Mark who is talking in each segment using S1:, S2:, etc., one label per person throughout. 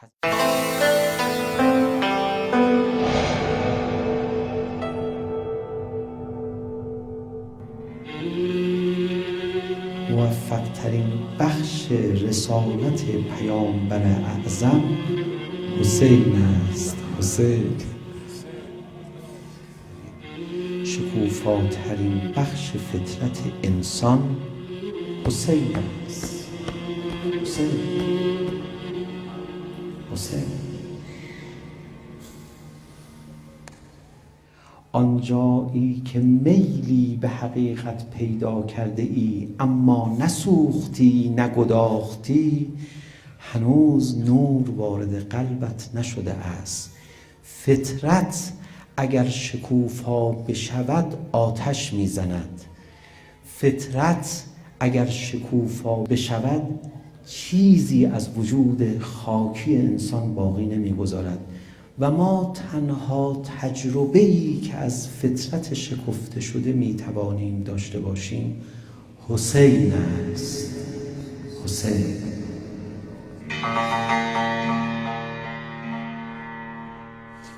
S1: موفق ترین بخش رسالت پیامبر اعظم حسین است. حسین شکوفاترین بخش فطرت انسان حسین است. حسین آنجایی که میلی به حقیقت پیدا کرده ای اما نسوختی نگداختی، هنوز نور وارد قلبت نشده است. فطرت اگر شکوفا بشود آتش میزند. فطرت اگر شکوفا بشود چیزی از وجود خاکی انسان باقی نمیگذارد و ما تنها تجربه‌ای که از فطرت شکفته شده میتوانیم داشته باشیم حسین است. حسین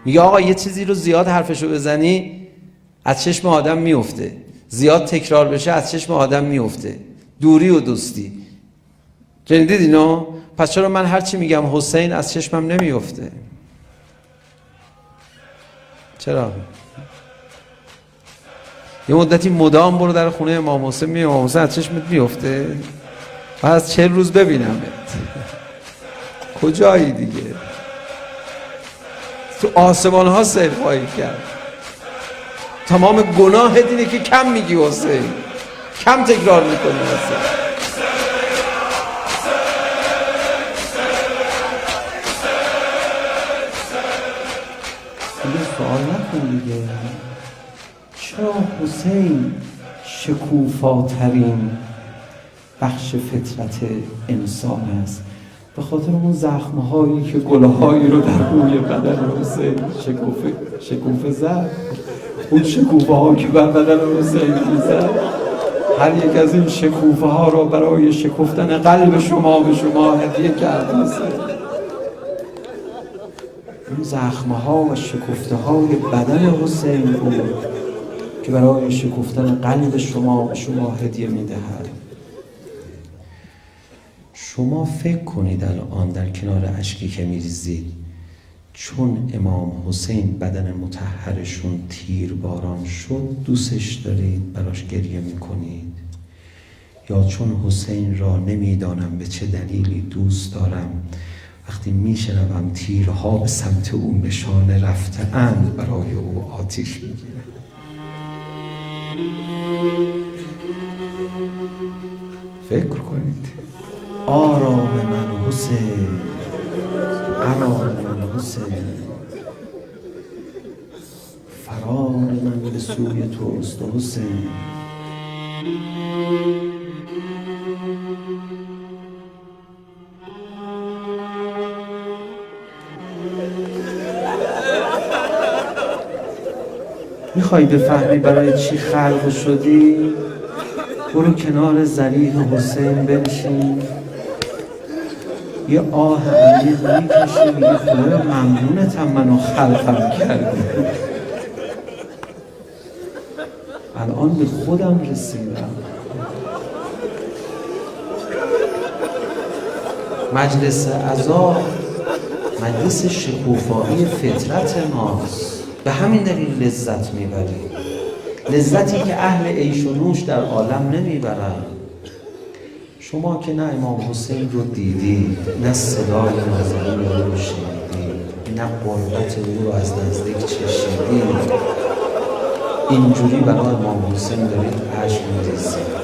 S1: میگه آقا یه چیزی رو زیاد حرفشو بزنی از چشم آدم میفته، زیاد تکرار بشه از چشم آدم میفته. دوری و دوستی، شنیدید اینو؟ پس چرا من هرچی میگم حسین از چشمم نمیفته؟ چرا؟ یه مدتی مدام برو در خونه امام حسین، می امام حسین از چشمت میفته؟ من از 40 روز ببینمت کجایی دیگه؟ تو آسمان ها سیر خواهی کرد. تمام گناه اینه که کم میگی حسین، کم تکرار میکنی حسین. سوال نکن دیگه، چرا حسین شکوفاترین بخش فطرت انسان است؟ به خاطر اون زخمهایی که گلهایی رو در روی بدن حسین شکوفه زد، اون شکوفه ها که بر بدن حسین میزد، هر یک از این شکوفه ها رو برای شکفتن قلب شما به شما هدیه کرد حسین. این زخمه ها و شکفته های بدن حسین بود که برای شکفتن قلب شما به شما هدیه میدهد. شما فکر کنید الان در کنار اشکی که میریزید، چون امام حسین بدن مطهرشون تیر باران شد دوستش دارید براش گریه میکنید، یا چون حسین را نمیدانم به چه دلیلی دوست دارم وقتی میشنوم تیرها به سمت او نشانه رفته اند برای او آتیش میگیره؟ فکر کنید. آرام من حسین، آرام من حسین، فرار من به سوی توست حسین. میخوای بفهمی برای چی خلق شدی؟ برو کنار ذریح حسین بنشین، یه آه عمیق میکشی، میگه خدا ممنونتم منو خلقم کردی. الان به خودم رسیدم. مجلس عزا مجلس شکوفایی فطرت ماست، به همین دلیل لذت میبریم، لذتی که اهل عیش و نوش در عالم نمیبرن. شما که نه امام حسین رو دیدید، نه صدای نازنین رو شنیدید، نه قربت او رو از نزدیک چشیدید، اینجوری برای امام حسین دارید اشک میریزید.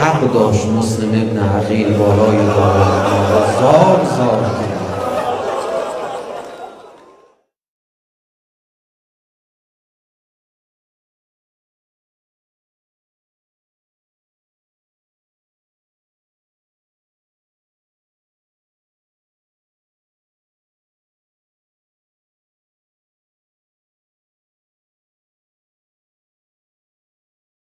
S1: حق داشت مسلم ابن عقیل بالای زار زار